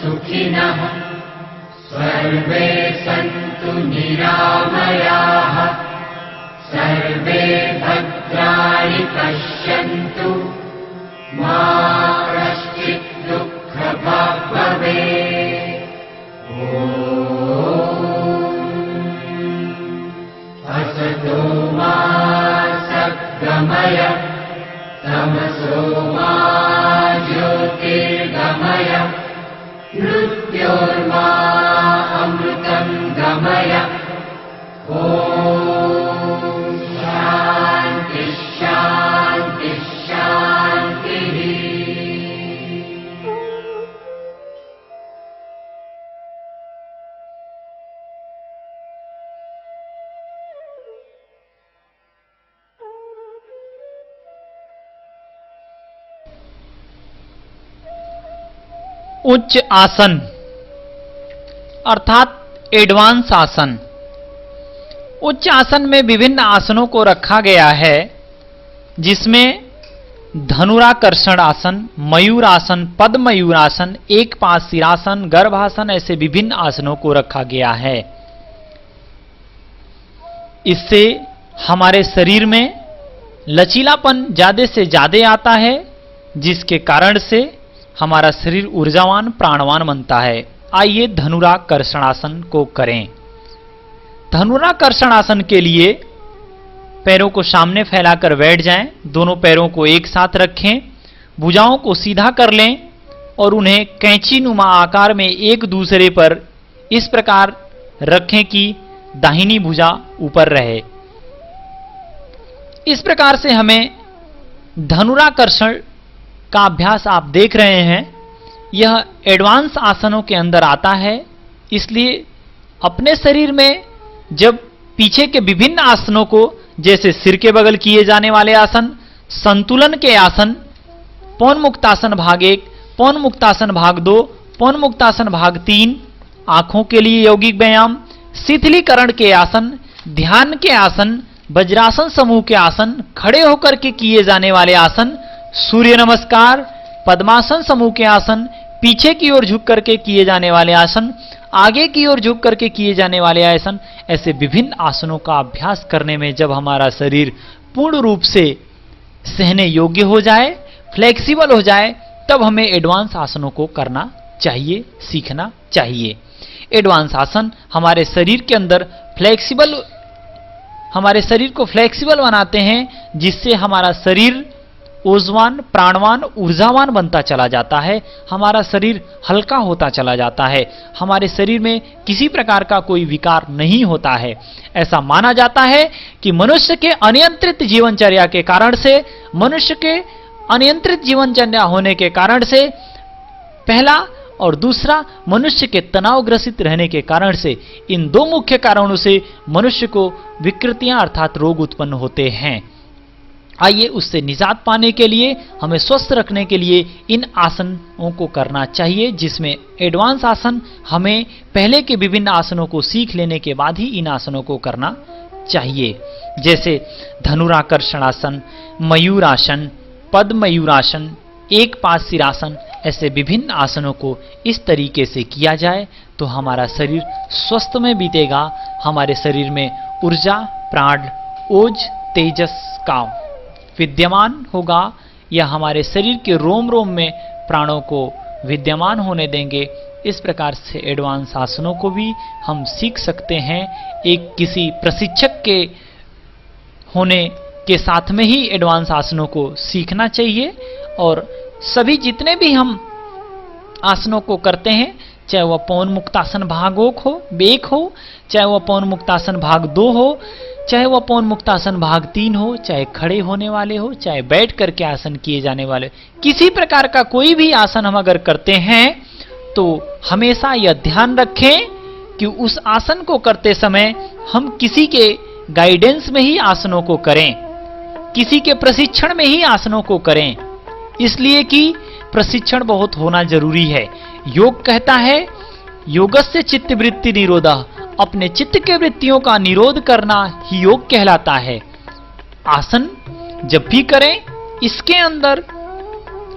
सुखिनः सर्वे सन्तु निरामयाः सर्वे भद्राणि पश्यन्तु मा कश्चित् दुःखभाग् भवेत्। असतो मा सद्गमय तमसो मा ज्योतिर्गमय मृत्योर्मा अमृतं गमय। ॐ शान्ति शान्ति शान्तिः। उच्च आसन अर्थात एडवांस आसन। उच्च आसन में विभिन्न आसनों को रखा गया है, जिसमें धनुराकर्षण आसन, मयूर आसन, पद्मयूर आसन, एक पास सिरासन, गर्भासन, ऐसे विभिन्न आसनों को रखा गया है। इससे हमारे शरीर में लचीलापन ज्यादा से ज्यादा आता है, जिसके कारण से हमारा शरीर ऊर्जावान प्राणवान बनता है। आइए धनुराकर्षण आसन को करें। धनुराकर्षण आसन के लिए पैरों को सामने फैलाकर बैठ जाएं, दोनों पैरों को एक साथ रखें, भुजाओं को सीधा कर लें और उन्हें कैंची नुमा आकार में एक दूसरे पर इस प्रकार रखें कि दाहिनी भुजा ऊपर रहे। इस प्रकार से हमें धनुराकर्षण का अभ्यास आप देख रहे हैं, यह एडवांस आसनों के अंदर आता है। इसलिए अपने शरीर में जब पीछे के विभिन्न आसनों को, जैसे सिर के बगल किए जाने वाले आसन, संतुलन के आसन, पवन मुक्तासन भाग 1, पवन मुक्तासन भाग 2, पवन मुक्तासन भाग 3, आंखों के लिए यौगिक व्यायाम, शिथिलीकरण के आसन, ध्यान के आसन, वज्रासन समूह के आसन, खड़े होकर के किए जाने वाले आसन, सूर्य नमस्कार, पद्मासन समूह के आसन, पीछे की ओर झुक करके किए जाने वाले आसन, आगे की ओर झुक करके किए जाने वाले आसन, ऐसे विभिन्न आसनों का अभ्यास करने में जब हमारा शरीर पूर्ण रूप से सहने योग्य हो जाए, फ्लेक्सिबल हो जाए, तब हमें एडवांस आसनों को करना चाहिए, सीखना चाहिए। एडवांस आसन हमारे शरीर के अंदर हमारे शरीर को फ्लेक्सिबल बनाते हैं, जिससे हमारा शरीर ऊर्जावान प्राणवान ऊर्जावान बनता चला जाता है, हमारा शरीर हल्का होता चला जाता है, हमारे शरीर में किसी प्रकार का कोई विकार नहीं होता है। ऐसा माना जाता है कि मनुष्य के अनियंत्रित जीवनचर्या के कारण से, मनुष्य के अनियंत्रित जीवनचर्या होने के कारण से, पहला और दूसरा मनुष्य के तनावग्रसित रहने के कारण से, इन दो मुख्य कारणों से मनुष्य को विकृतियां अर्थात रोग उत्पन्न होते हैं। आइए उससे निजात पाने के लिए, हमें स्वस्थ रखने के लिए इन आसनों को करना चाहिए, जिसमें एडवांस आसन हमें पहले के विभिन्न आसनों को सीख लेने के बाद ही इन आसनों को करना चाहिए। जैसे धनुराकर्षण आसन, मयूर आसन, पद्मयूरासन, एक पास सिरासन, ऐसे विभिन्न आसनों को इस तरीके से किया जाए तो हमारा शरीर स्वस्थ में बीतेगा, हमारे शरीर में ऊर्जा प्राण ओज तेजस का विद्यमान होगा, या हमारे शरीर के रोम रोम में प्राणों को विद्यमान होने देंगे। इस प्रकार से एडवांस आसनों को भी हम सीख सकते हैं। एक किसी प्रशिक्षक के होने के साथ में ही एडवांस आसनों को सीखना चाहिए, और सभी जितने भी हम आसनों को करते हैं, चाहे वह पवन मुक्तासन भाग 1 हो, चाहे वह पवन मुक्तासन भाग 2 हो, चाहे वह पवन मुक्तासन भाग 3 हो, चाहे खड़े होने वाले हो, चाहे बैठ करके आसन किए जाने वाले, किसी प्रकार का कोई भी आसन हम अगर करते हैं तो हमेशा यह ध्यान रखें कि उस आसन को करते समय हम किसी के गाइडेंस में ही आसनों को करें, किसी के प्रशिक्षण में ही आसनों को करें, इसलिए कि प्रशिक्षण बहुत होना जरूरी है। योग कहता है योगस्य चित्त वृत्ति निरोधः, अपने चित्त के वृत्तियों का निरोध करना ही योग कहलाता है। आसन जब भी करें, इसके अंदर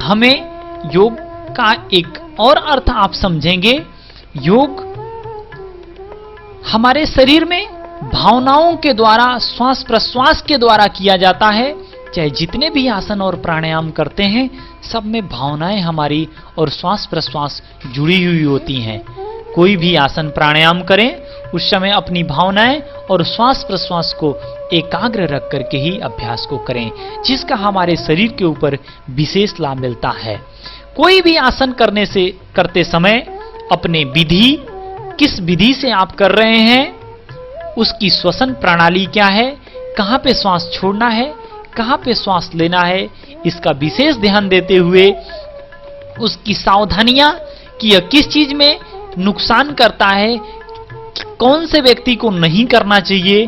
हमें योग का एक और अर्थ आप समझेंगे, योग हमारे शरीर में भावनाओं के द्वारा, श्वास प्रश्वास के द्वारा किया जाता है। चाहे जितने भी आसन और प्राणायाम करते हैं, सब में भावनाएं हमारी और श्वास प्रश्वास जुड़ी हुई होती हैं। कोई भी आसन प्राणायाम करें, उस समय अपनी भावनाएं और श्वास प्रश्वास को एकाग्र रख करके ही अभ्यास को करें, जिसका हमारे शरीर के ऊपर विशेष लाभ मिलता है। कोई भी आसन करते समय अपने विधि, किस विधि से आप कर रहे हैं, उसकी श्वसन प्रणाली क्या है, कहां पे श्वास छोड़ना है, कहां पे श्वास लेना है, इसका विशेष ध्यान देते हुए उसकी सावधानियां कि यह किस चीज में नुकसान करता है, कौन से व्यक्ति को नहीं करना चाहिए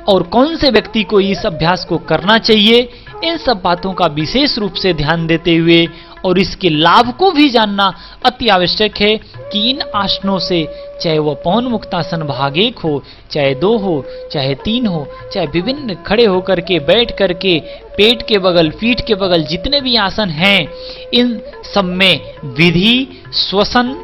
और कौन से व्यक्ति को इस अभ्यास को करना चाहिए, इन सब बातों का विशेष रूप से ध्यान देते हुए और इसके लाभ को भी जानना अति आवश्यक है कि इन आसनों से, चाहे वह पवन मुक्तासन भाग 1 हो, चाहे 2 हो, चाहे 3 हो, चाहे विभिन्न खड़े होकर के, बैठ करके, पेट के बगल, पीठ के बगल, जितने भी आसन हैं, इन सब में विधि, श्वसन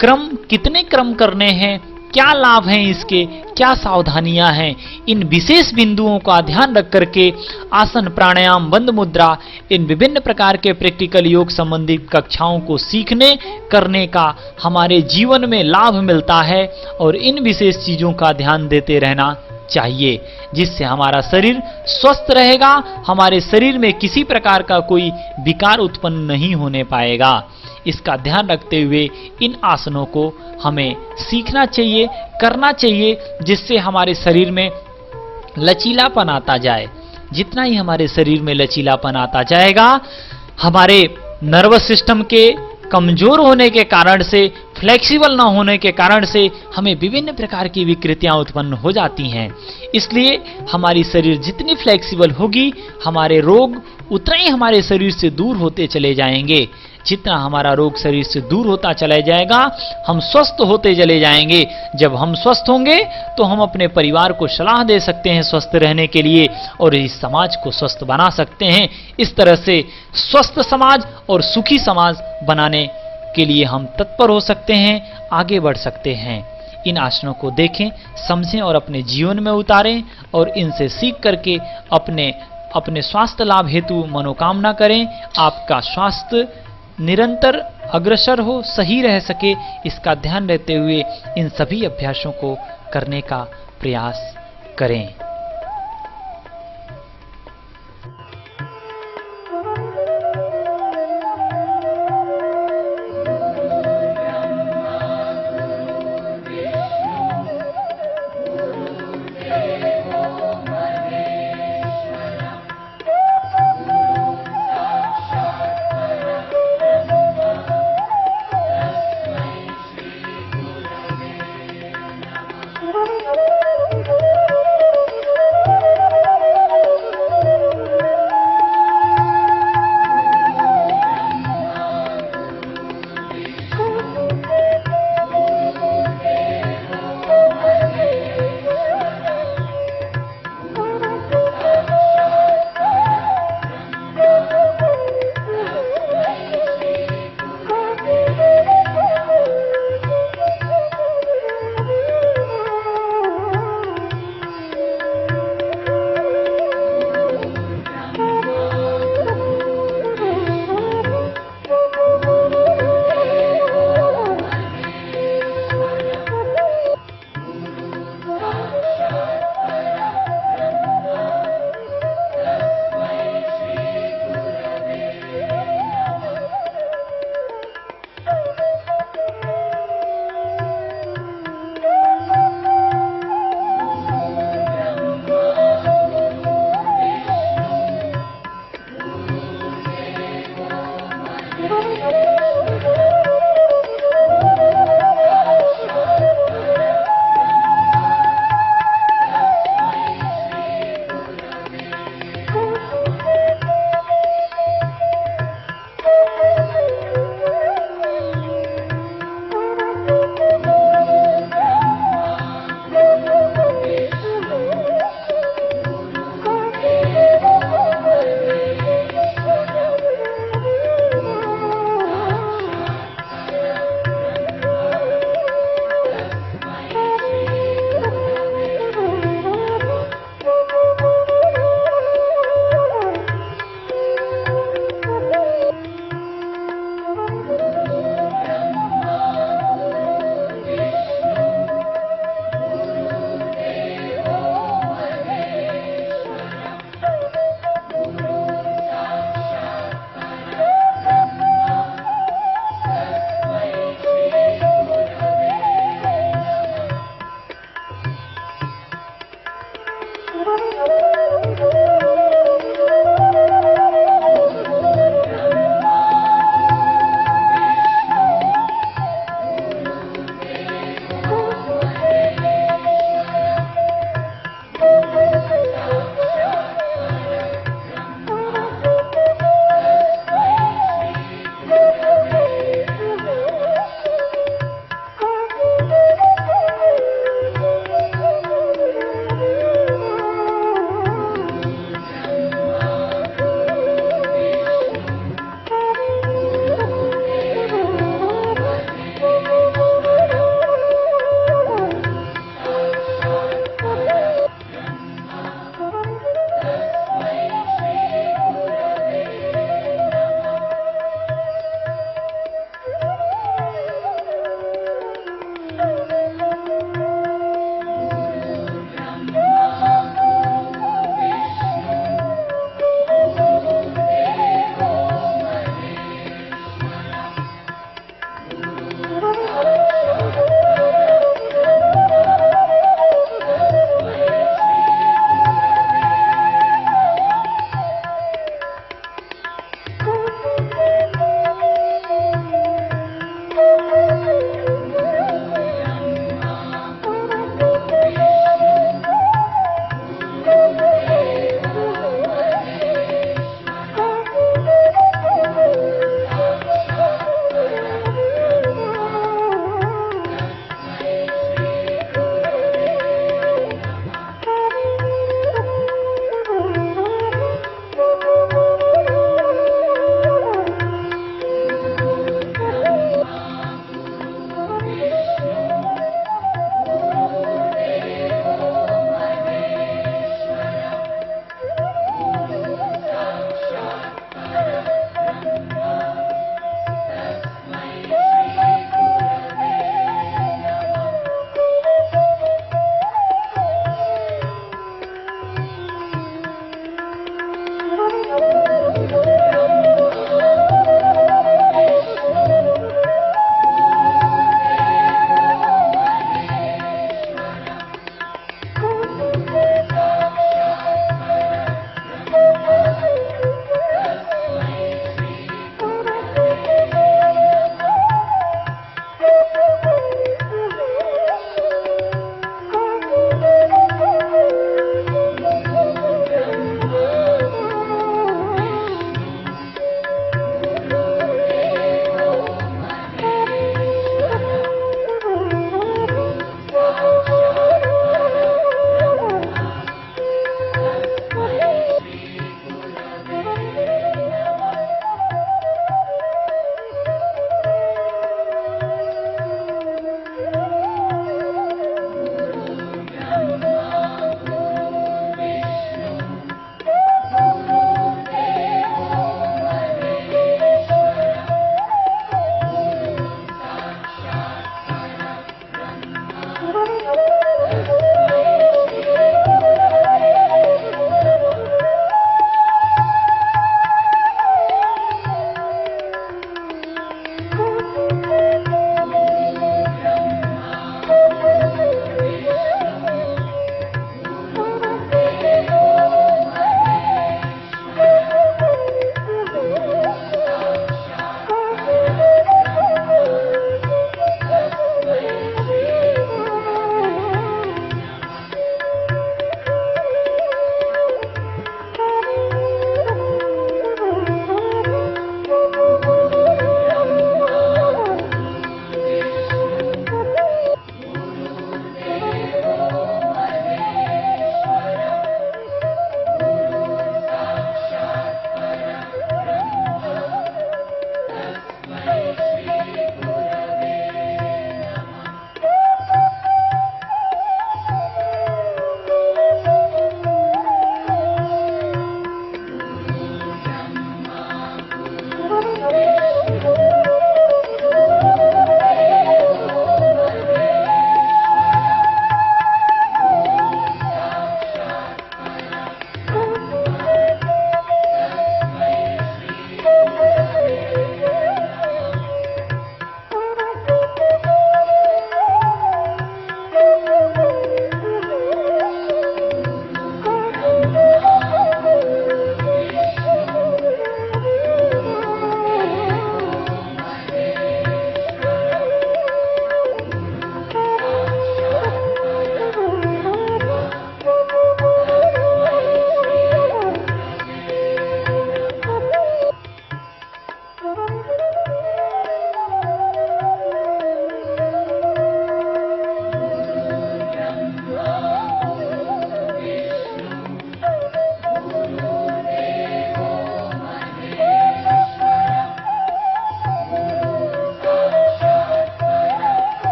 क्रम, कितने क्रम करने हैं, क्या लाभ हैं इसके, क्या सावधानियां हैं, इन विशेष बिंदुओं का ध्यान रख करके आसन, प्राणायाम, बंद मुद्रा, इन विभिन्न प्रकार के प्रैक्टिकल योग संबंधित कक्षाओं को सीखने करने का हमारे जीवन में लाभ मिलता है और इन विशेष चीजों का ध्यान देते रहना चाहिए, जिससे हमारा शरीर स्वस्थ रहेगा, हमारे शरीर में किसी प्रकार का कोई विकार उत्पन्न नहीं होने पाएगा। इसका ध्यान रखते हुए इन आसनों को हमें सीखना चाहिए, करना चाहिए, जिससे हमारे शरीर में लचीलापन आता जाए। जितना ही हमारे शरीर में लचीलापन आता जाएगा, हमारे नर्वस सिस्टम के कमजोर होने के कारण से, फ्लेक्सिबल ना होने के कारण से हमें विभिन्न प्रकार की विकृतियां उत्पन्न हो जाती हैं। इसलिए हमारी शरीर जितनी फ्लेक्सिबल होगी, हमारे रोग उतना ही हमारे शरीर से दूर होते चले जाएंगे। जितना हमारा रोग शरीर से दूर होता चला जाएगा, हम स्वस्थ होते चले जाएंगे। जब हम स्वस्थ होंगे तो हम अपने परिवार को सलाह दे सकते हैं स्वस्थ रहने के लिए और इस समाज को स्वस्थ बना सकते हैं। इस तरह से स्वस्थ समाज और सुखी समाज बनाने के लिए हम तत्पर हो सकते हैं, आगे बढ़ सकते हैं। इन आसनों को देखें, समझें और अपने जीवन में उतारें और इनसे सीख करके अपने स्वास्थ्य लाभ हेतु मनोकामना करें। आपका स्वास्थ्य निरंतर अग्रसर हो, सही रह सके, इसका ध्यान रहते हुए इन सभी अभ्यासों को करने का प्रयास करें।